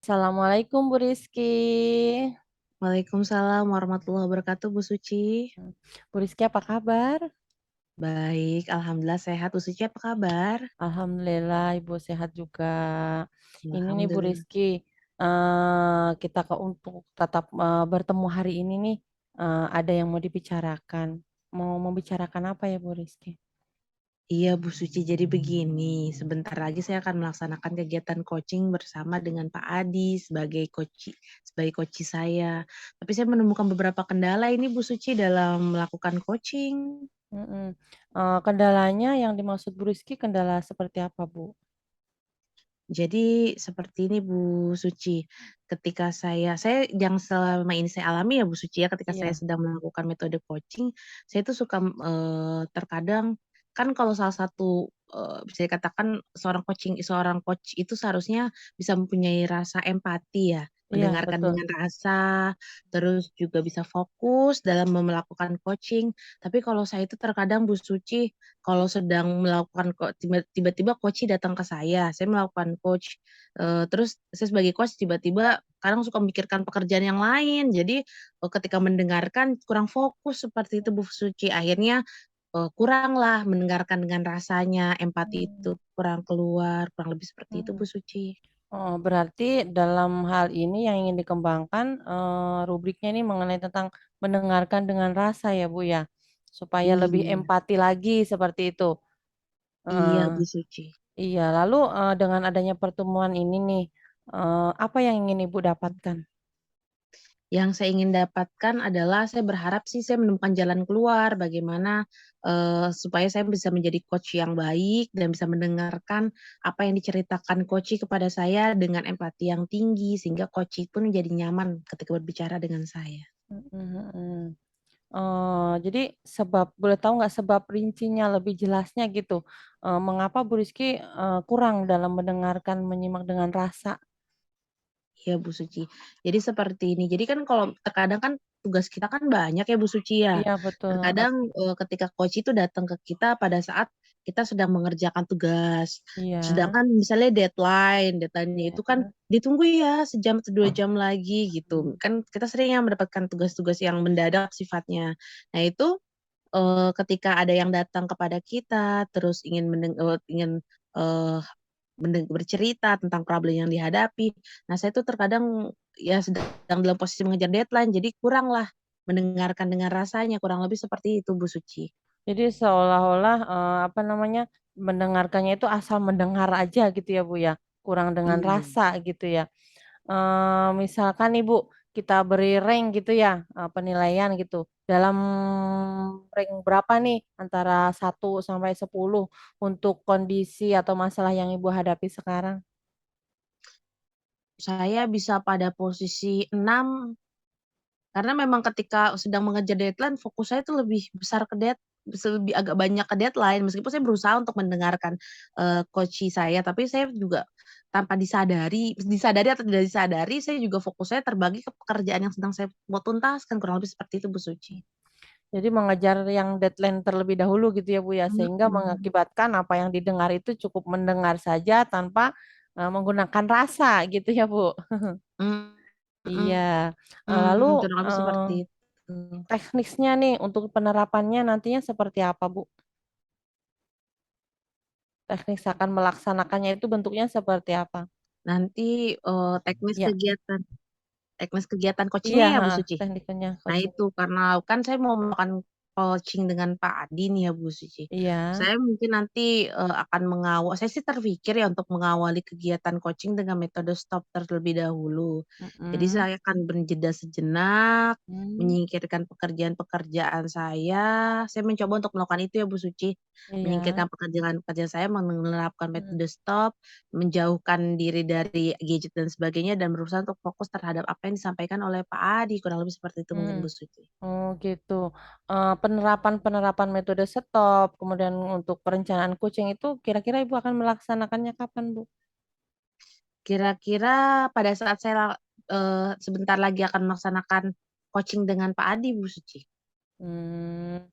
Assalamualaikum Bu Rizky. Waalaikumsalam warahmatullahi wabarakatuh, Bu Suci. Bu Rizky apa kabar? Baik, alhamdulillah sehat. Bu Suci apa kabar? Alhamdulillah Ibu sehat juga. Ini nih Bu Alhamdulillah. Rizky, kita untuk tetap bertemu hari ini nih, ada yang mau dibicarakan. Mau membicarakan apa ya Bu Rizky? Iya, Bu Suci. Jadi begini, sebentar lagi saya akan melaksanakan kegiatan coaching bersama dengan Pak Adi sebagai coach saya. Tapi saya menemukan beberapa kendala ini, Bu Suci, dalam melakukan coaching. Mm-mm. Kendalanya yang dimaksud Bu Rizky kendala seperti apa Bu? Jadi seperti ini Bu Suci, ketika saya yang selama ini saya alami ya Bu Suci ya, ketika saya Iya, sedang melakukan metode coaching, saya itu suka, terkadang kan kalau salah satu, bisa dikatakan seorang coach itu seharusnya bisa mempunyai rasa empati ya, iya mendengarkan betul. dengan rasa, terus juga bisa fokus dalam melakukan coaching. Tapi kalau saya itu terkadang Bu Suci, kalau sedang melakukan tiba-tiba coach datang ke saya melakukan coach, terus saya sebagai coach tiba-tiba kadang suka memikirkan pekerjaan yang lain. Jadi, ketika mendengarkan kurang fokus seperti itu Bu Suci. Akhirnya, kuranglah mendengarkan dengan rasanya, empati Hmm. itu kurang keluar, kurang lebih seperti itu Mm-mm. Bu Suci. Oh, berarti dalam hal ini yang ingin dikembangkan, rubriknya ini mengenai tentang mendengarkan dengan rasa ya Bu ya, supaya lebih Iya, empati lagi seperti itu. iya Eh, Bu Suci. iya, lalu dengan adanya pertemuan ini nih, apa yang ingin Ibu dapatkan? Yang saya ingin dapatkan adalah saya berharap sih saya menemukan jalan keluar bagaimana, supaya saya bisa menjadi coach yang baik dan bisa mendengarkan apa yang diceritakan coach kepada saya dengan empati yang tinggi sehingga coach pun menjadi nyaman ketika berbicara dengan saya. Mm, mm. Jadi sebab boleh tahu nggak sebab rincinya lebih jelasnya gitu, mengapa Bu Rizky kurang dalam mendengarkan, menyimak dengan rasa? Iya Bu Suci. Jadi seperti ini, jadi kan kalau terkadang kan tugas kita kan banyak ya Bu Suci ya. Iya betul. Terkadang, ketika coach itu datang ke kita pada saat kita sedang mengerjakan tugas. Iya. Sedangkan misalnya deadline-nya itu kan Iya. ditunggu ya sejam atau 2 jam lagi gitu. Hmm. Kan kita sering ya mendapatkan tugas-tugas yang mendadak sifatnya. Nah itu, ketika ada yang datang kepada kita terus ingin, eee bercerita tentang problem yang dihadapi. Nah, saya tuh terkadang ya sedang dalam posisi mengejar deadline, jadi kuranglah mendengarkan dengan rasanya, kurang lebih seperti itu, Bu Suci. Jadi seolah-olah apa namanya mendengarkannya itu asal mendengar aja gitu ya Bu ya, kurang dengan Iya. rasa gitu ya. Misalkan nih Bu, kita beri rank gitu ya, penilaian gitu. Dalam rank berapa nih antara 1 sampai 10 untuk kondisi atau masalah yang Ibu hadapi sekarang? Saya bisa pada posisi 6. Karena memang ketika sedang mengejar deadline, fokus saya tuh lebih besar ke lebih agak banyak ke deadline, meskipun saya berusaha untuk mendengarkan, coach saya, tapi saya juga tanpa disadari atau tidak disadari, saya juga fokus saya terbagi ke pekerjaan yang sedang saya mau tuntaskan, kurang lebih seperti itu, Bu Suci. Jadi mengejar yang deadline terlebih dahulu gitu ya Bu ya, sehingga Mhm, mengakibatkan apa yang didengar itu cukup mendengar saja tanpa menggunakan rasa gitu ya Bu. mhm, Iya. Lalu kurang lebih eh, seperti itu. teknisnya nih untuk penerapannya nantinya seperti apa Bu? Teknis akan melaksanakannya itu bentuknya seperti apa? Nanti, Ya, teknis kegiatan iya, coaching-nya ya, Bu heeh, Suci? tekniknya Nah coaching. itu, karena kan saya mau melakukan coaching dengan Pak Adi nih ya, Bu Suci. Iya. Saya mungkin nanti, akan saya sih terpikir ya untuk mengawali kegiatan coaching dengan metode stop terlebih dahulu. Jadi Mm-mm. saya akan berjeda sejenak, Hmm, menyingkirkan pekerjaan-pekerjaan saya mencoba untuk melakukan itu ya, Bu Suci. iya. Menyingkirkan pekerjaan-pekerjaan saya, menerapkan Mm. metode stop, menjauhkan diri dari gadget dan sebagainya, dan berusaha untuk fokus terhadap apa yang disampaikan oleh Pak Adi, kurang lebih seperti itu mungkin, Mm. Bu Suci. Oh gitu. Penerapan metode stop, kemudian untuk perencanaan coaching itu kira-kira Ibu akan melaksanakannya kapan, Bu? Kira-kira pada saat sebentar lagi akan melaksanakan coaching dengan Pak Adi, Bu Suci. Hmm,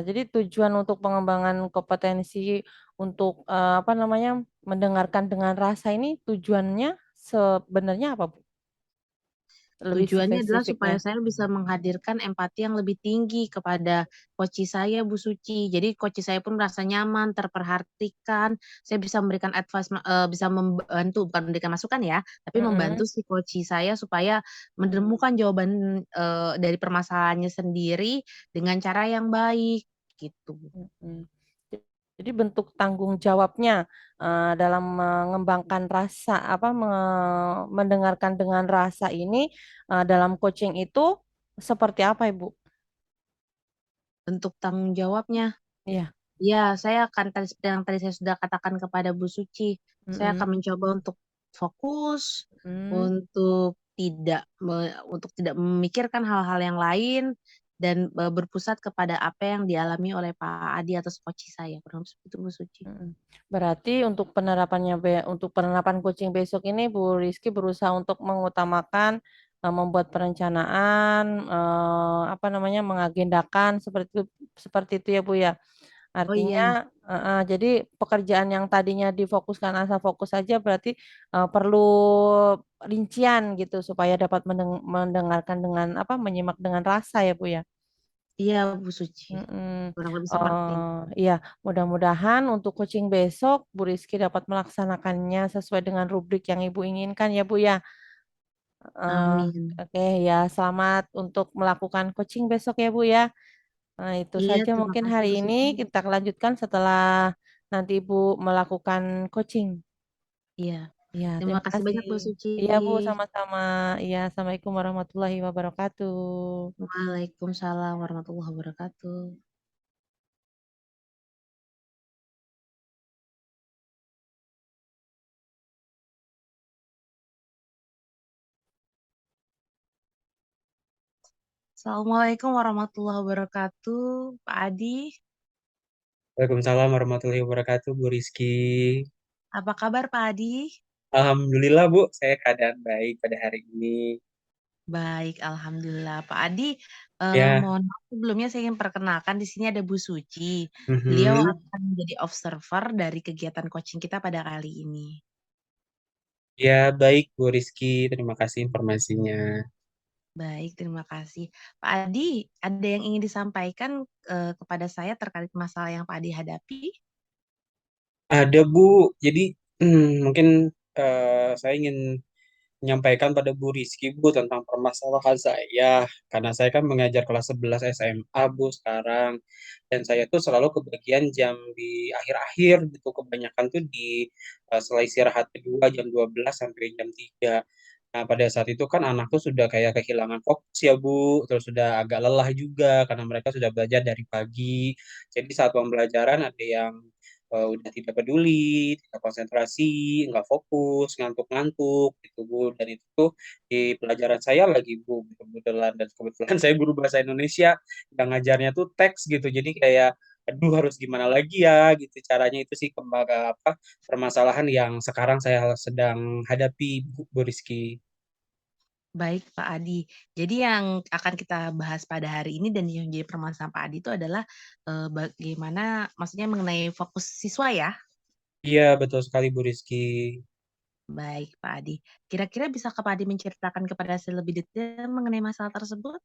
jadi tujuan untuk pengembangan kompetensi untuk apa namanya mendengarkan dengan rasa ini tujuannya sebenarnya apa Bu? Lebih Tujuannya adalah spesifiknya. supaya saya bisa menghadirkan empati yang lebih tinggi kepada coach saya, Bu Suci. Jadi coach saya pun merasa nyaman, terperhatikan. Saya bisa memberikan advice, bisa membantu, bukan memberikan masukan ya, tapi membantu Mm-mm. si coach saya supaya menemukan jawaban dari permasalahannya sendiri dengan cara yang baik, gitu. Mm-mm. Jadi bentuk tanggung jawabnya dalam mengembangkan rasa apa mendengarkan dengan rasa ini dalam coaching itu seperti apa Ibu? Bentuk tanggung jawabnya. Iya. Ya, saya akan tadi seperti yang tadi saya sudah katakan kepada Bu Suci, saya Mm-mm. akan mencoba untuk fokus, Mm. untuk tidak memikirkan hal-hal yang lain dan berpusat kepada apa yang dialami oleh Pak Adi atau coach saya. Kurang lebih seperti itu Bu Suci. Mm-mm. Berarti untuk penerapan coaching besok ini Bu Rizky berusaha untuk mengutamakan membuat perencanaan apa namanya mengagendakan seperti itu ya Bu ya. Oh iya, Artinya, jadi pekerjaan yang tadinya difokuskan asal fokus saja berarti perlu rincian gitu supaya dapat mendengarkan dengan apa, menyimak dengan rasa ya Bu ya. iya Bu Suci. Mm-mm. Kurang lebih seperti itu. Iya, mudah-mudahan untuk coaching besok Bu Rizky dapat melaksanakannya sesuai dengan rubrik yang Ibu inginkan ya Bu ya. Eh, Amin. oke ya, selamat untuk melakukan coaching besok ya Bu ya. Nah, itu Iya, saja terima mungkin kasih hari Bu ini Suci. kita lanjutkan setelah nanti Ibu melakukan coaching. Iya, Ya, terima terima kasih kasih. banyak Bu Suci. Iya, Bu, sama-sama. Iya, Assalamualaikum warahmatullahi wabarakatuh. Waalaikumsalam warahmatullahi wabarakatuh. Assalamualaikum warahmatullahi wabarakatuh, Pak Adi. Waalaikumsalam warahmatullahi wabarakatuh, Bu Rizky. Apa kabar Pak Adi? Alhamdulillah, Bu, saya keadaan baik pada hari ini. Baik, Alhamdulillah. Pak Adi, Ya, mohon maaf sebelumnya saya ingin perkenalkan di sini ada Bu Suci. Beliau mhm. akan menjadi observer dari kegiatan coaching kita pada kali ini. Ya, baik, Bu Rizky. Terima kasih informasinya. Baik, terima kasih. Pak Adi, ada yang ingin disampaikan kepada saya terkait masalah yang Pak Adi hadapi? Ada, Bu. Jadi, mungkin saya ingin menyampaikan pada Bu Rizky, Bu, tentang permasalahan saya. Karena saya kan mengajar kelas 11 SMA, Bu, sekarang. Dan saya tuh selalu kebagian jam di akhir-akhir gitu. Kebanyakan tuh di setelah istirahat kedua jam 12 sampai jam 3. Nah, pada saat itu kan anak tuh sudah kayak kehilangan fokus ya, Bu. Terus sudah agak lelah juga karena mereka sudah belajar dari pagi. Jadi saat pembelajaran ada yang udah tidak peduli, tidak konsentrasi, nggak fokus, ngantuk-ngantuk gitu, Bu. Dan itu tuh di pelajaran saya lagi, Bu, kebetulan. Dan kebetulan saya guru bahasa Indonesia yang ngajarnya tuh teks gitu. Jadi kayak aduh harus gimana lagi ya gitu caranya itu sih apa permasalahan yang sekarang saya sedang hadapi, Bu Rizky. Baik, Pak Adi. Jadi yang akan kita bahas pada hari ini dan yang jadi permasalahan Pak Adi itu adalah bagaimana, maksudnya mengenai fokus siswa ya. Iya, betul sekali, Bu Rizky. Baik, Pak Adi. Kira-kira bisa Pak Adi menceritakan kepada saya lebih detail mengenai masalah tersebut?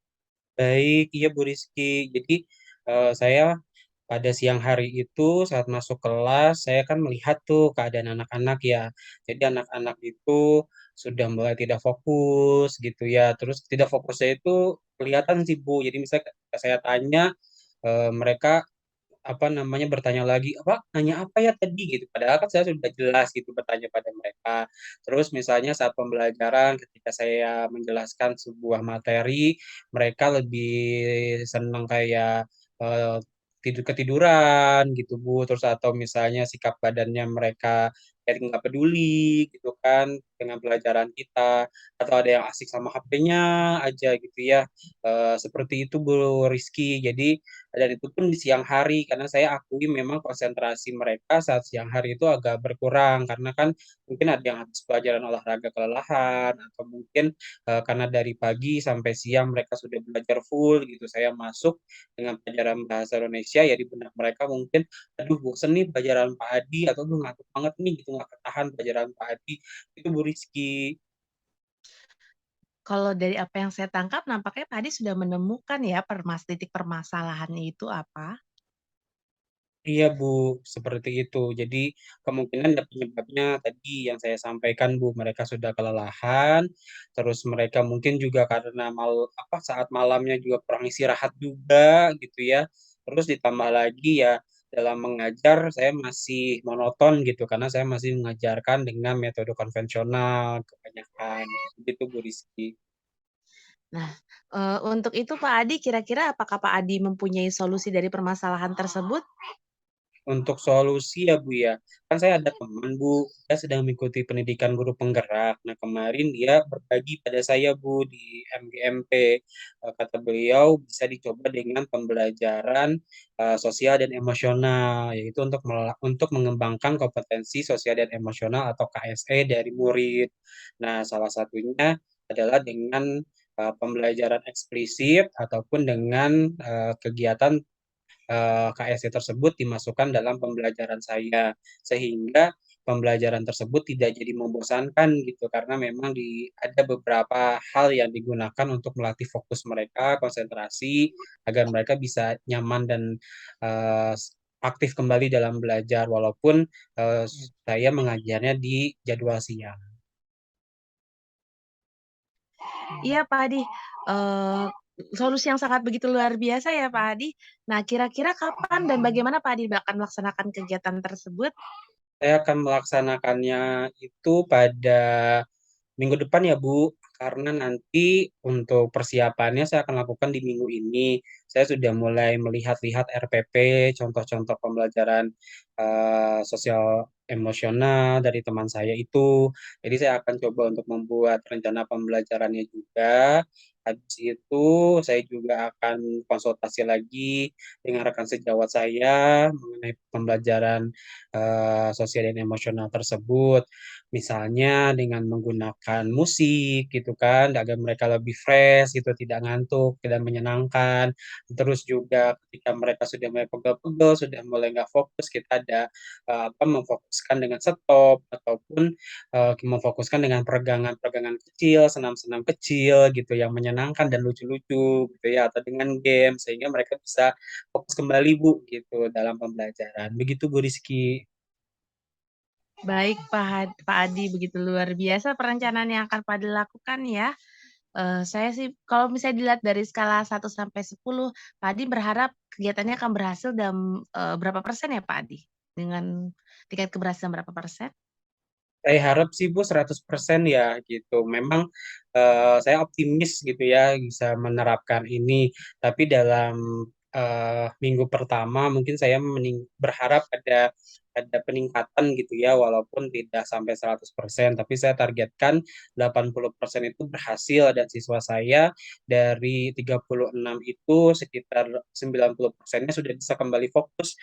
Baik, iya Bu Rizky. Jadi saya pada siang hari itu saat masuk kelas, saya kan melihat tuh keadaan anak-anak ya. Jadi anak-anak itu sudah mulai tidak fokus gitu ya. Terus tidak fokusnya itu kelihatan sih Bu. Jadi misalnya saya tanya, mereka apa namanya bertanya lagi apa nanya apa ya tadi gitu padahal kan saya sudah jelas gitu bertanya pada mereka terus misalnya saat pembelajaran ketika saya menjelaskan sebuah materi mereka lebih senang kayak eh, tidur ketiduran gitu Bu terus atau misalnya sikap badannya mereka kayak nggak peduli gitu kan dengan pelajaran kita atau ada yang asik sama HP-nya aja gitu ya. Seperti itu Bu Rizky jadi dan itu pun di siang hari karena saya akui memang konsentrasi mereka saat siang hari itu agak berkurang karena kan mungkin ada yang habis pelajaran olahraga kelelahan atau mungkin karena dari pagi sampai siang mereka sudah belajar full gitu saya masuk dengan pelajaran bahasa Indonesia ya di benak mereka mungkin aduh bosen nih pelajaran Pak Adi atau aduh ngantuk banget nih gitu nggak ketahan pelajaran Pak Adi itu Bu Rizky. Kalau dari apa yang saya tangkap nampaknya Pak Adi sudah menemukan ya titik permasalahannya itu apa? Iya Bu, seperti itu. Jadi kemungkinan ada penyebabnya tadi yang saya sampaikan Bu, mereka sudah kelelahan, terus mereka mungkin juga karena saat malamnya juga kurang istirahat juga gitu ya. Terus ditambah lagi ya dalam mengajar saya masih monoton gitu karena saya masih mengajarkan dengan metode konvensional kebanyakan. Gitu Bu Rizky. Nah, untuk itu Pak Adi kira-kira apakah Pak Adi mempunyai solusi dari permasalahan tersebut? Untuk solusi ya Bu ya, kan saya ada teman Bu, dia sedang mengikuti pendidikan guru penggerak. Nah kemarin dia berbagi pada saya Bu di MGMP. Kata beliau bisa dicoba dengan pembelajaran sosial dan emosional, yaitu untuk mengembangkan kompetensi sosial dan emosional atau KSE dari murid. Nah salah satunya adalah dengan pembelajaran eksplisit ataupun dengan kegiatan KSC tersebut dimasukkan dalam pembelajaran saya sehingga pembelajaran tersebut tidak jadi membosankan gitu karena memang ada beberapa hal yang digunakan untuk melatih fokus mereka, konsentrasi agar mereka bisa nyaman dan uh, aktif kembali dalam belajar walaupun saya mengajarnya di jadwal siang. Iya Pak Adi, solusi yang sangat begitu luar biasa ya Pak Adi. Nah kira-kira kapan dan bagaimana Pak Adi akan melaksanakan kegiatan tersebut? Saya akan melaksanakannya itu pada minggu depan ya Bu, karena nanti untuk persiapannya saya akan lakukan di minggu ini. Saya sudah mulai melihat-lihat RPP, contoh-contoh pembelajaran sosial emosional dari teman saya itu. Jadi saya akan coba untuk membuat rencana pembelajarannya juga. Habis itu saya juga akan konsultasi lagi dengan rekan sejawat saya mengenai pembelajaran sosial dan emosional tersebut. Misalnya dengan menggunakan musik gitu kan, agar mereka lebih fresh gitu, tidak ngantuk, tidak menyenangkan. Terus juga ketika mereka sudah mulai pegel-pegel, sudah mulai nggak fokus, kita ada memfokuskan dengan stop ataupun memfokuskan dengan peregangan-peregangan kecil, senam-senam kecil gitu yang menyenangkan dan lucu-lucu gitu ya, atau dengan game sehingga mereka bisa fokus kembali Bu gitu dalam pembelajaran. Begitu Bu Rizky. Baik Pak Adi, begitu luar biasa perencanaan yang akan Pak Adi lakukan ya. Saya sih kalau misalnya dilihat dari skala 1 sampai 10, Pak Adi berharap kegiatannya akan berhasil dalam, berapa persen ya Pak Adi? Dengan tingkat keberhasilan berapa persen? Saya harap sih Bu 100% ya gitu. Memang saya optimis gitu ya bisa menerapkan ini. Tapi dalam minggu pertama mungkin saya berharap ada peningkatan gitu ya walaupun tidak sampai 100%. Tapi saya targetkan 80% itu berhasil dan siswa saya dari 36 itu sekitar 90%-nya sudah bisa kembali fokus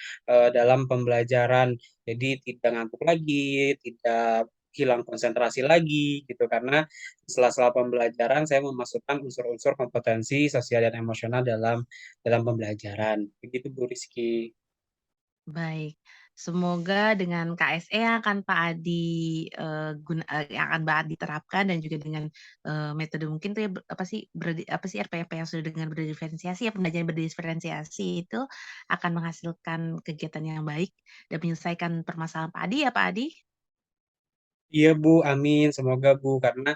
dalam pembelajaran. Jadi tidak ngantuk lagi, tidak hilang konsentrasi lagi gitu karena setelah pembelajaran saya memasukkan unsur-unsur kompetensi sosial dan emosional dalam pembelajaran. Begitu Bu Rizky. Baik, semoga dengan KSE yang akan Pak Adi, yang akan Pak Adi terapkan dan juga dengan, metode mungkin tuh ya apa sih RPP yang sudah dengan berdiferensiasi ya, pembelajaran berdiferensiasi itu akan menghasilkan kegiatan yang baik dan menyelesaikan permasalahan Pak Adi ya Pak Adi? Iya Bu, amin. Semoga Bu karena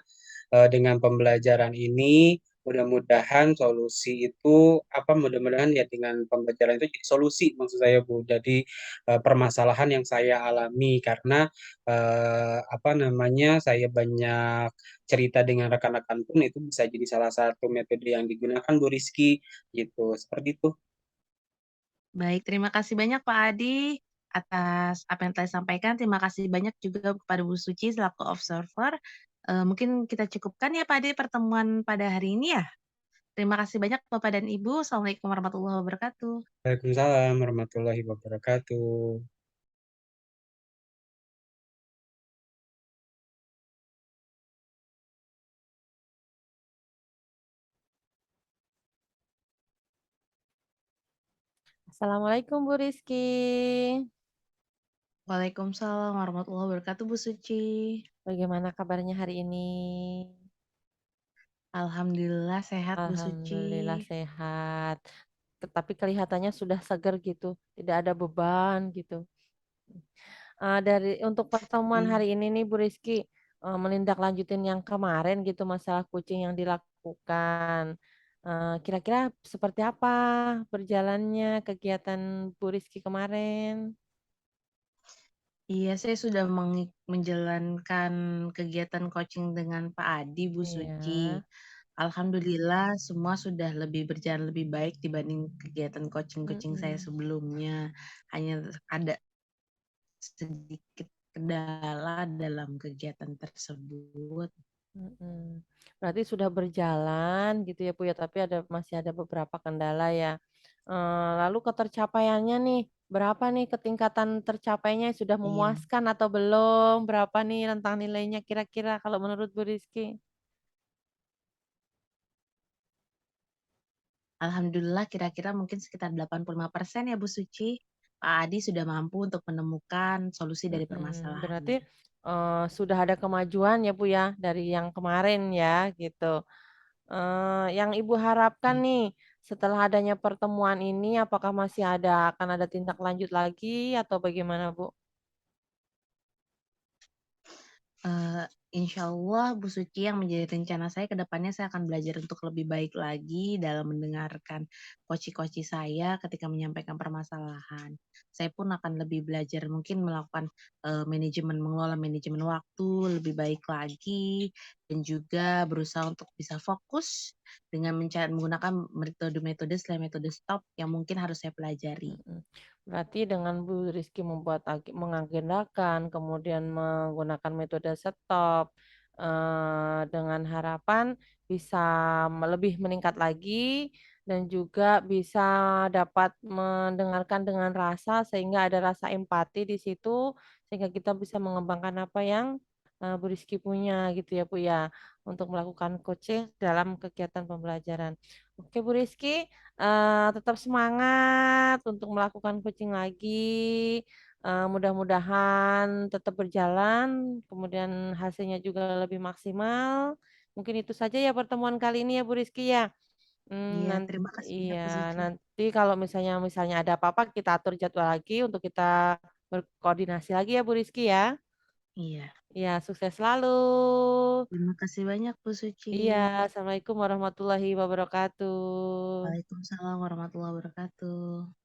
dengan pembelajaran ini mudah-mudahan solusi itu mudah-mudahan ya dengan pembelajaran itu jadi solusi maksud saya Bu. Jadi permasalahan yang saya alami karena saya banyak cerita dengan rekan-rekan pun itu bisa jadi salah satu metode yang digunakan Bu Rizky gitu. Seperti itu. Baik, terima kasih banyak Pak Adi atas apa yang telah disampaikan. Terima kasih banyak juga kepada Bu Suci selaku observer. Mungkin kita cukupkan ya Pak Adi pertemuan pada hari ini ya. Terima kasih banyak Bapak dan Ibu. Assalamualaikum warahmatullahi wabarakatuh. Waalaikumsalam warahmatullahi wabarakatuh. Assalamualaikum Bu Rizky. Waalaikumsalam warahmatullahi wabarakatuh, Bu Suci. Bagaimana kabarnya hari ini? Alhamdulillah sehat, Bu Alhamdulillah Suci. sehat. Tapi kelihatannya sudah segar gitu, tidak ada beban gitu. Dari untuk pertemuan Iya. hari ini nih Bu Rizky, melindaklanjutin yang kemarin gitu masalah kucing yang dilakukan. Kira-kira seperti apa berjalannya kegiatan Bu Rizky kemarin? Iya, saya sudah menjalankan kegiatan coaching dengan Pak Adi, Bu Suci. Iya. Alhamdulillah semua sudah lebih berjalan lebih baik dibanding kegiatan coaching-coaching saya Mm-mm. sebelumnya. Hanya ada sedikit kendala dalam kegiatan tersebut. Mm-mm. Berarti sudah berjalan gitu ya Bu ya, tapi masih ada beberapa kendala ya. Lalu ketercapaiannya nih, berapa nih ketingkatan tercapainya sudah Iya. memuaskan atau belum? Berapa nih rentang nilainya kira-kira kalau menurut Bu Rizky? Alhamdulillah kira-kira mungkin sekitar 85% ya Bu Suci. Pak Adi sudah mampu untuk menemukan solusi dari Mm-mm. Berarti permasalahannya. sudah ada kemajuan ya Bu ya dari yang kemarin ya gitu. Yang Ibu harapkan Iya. nih setelah adanya pertemuan ini, apakah masih akan ada tindak lanjut lagi atau bagaimana Bu? Eh, Insya Allah Bu Suci yang menjadi rencana saya ke depannya saya akan belajar untuk lebih baik lagi dalam mendengarkan koci-koci saya ketika menyampaikan permasalahan. Saya pun akan lebih belajar mungkin melakukan mengelola manajemen waktu lebih baik lagi dan juga berusaha untuk bisa fokus dengan menggunakan metode-metode selain metode stop yang mungkin harus saya pelajari. Mm-mm. Berarti dengan Bu Rizky mengagendakan, kemudian menggunakan metode stop, dengan harapan bisa lebih meningkat lagi dan juga bisa dapat mendengarkan dengan rasa sehingga ada rasa empati di situ sehingga kita bisa mengembangkan apa yang Bu Rizky punya gitu ya Bu ya untuk melakukan coaching dalam kegiatan pembelajaran. Oke Bu Rizky, tetap semangat untuk melakukan coaching lagi. Mudah-mudahan tetap berjalan, kemudian hasilnya juga lebih maksimal. Mungkin itu saja ya pertemuan kali ini ya Bu Rizky ya. Iya, Nanti, terima kasih banyak iya, Bu Suci. nanti kalau misalnya ada apa-apa kita atur jadwal lagi untuk kita berkoordinasi lagi ya Bu Rizky ya. Iya, Iya, sukses selalu. terima kasih banyak Bu Suci. Iya, Assalamualaikum warahmatullahi wabarakatuh. Waalaikumsalam warahmatullahi wabarakatuh.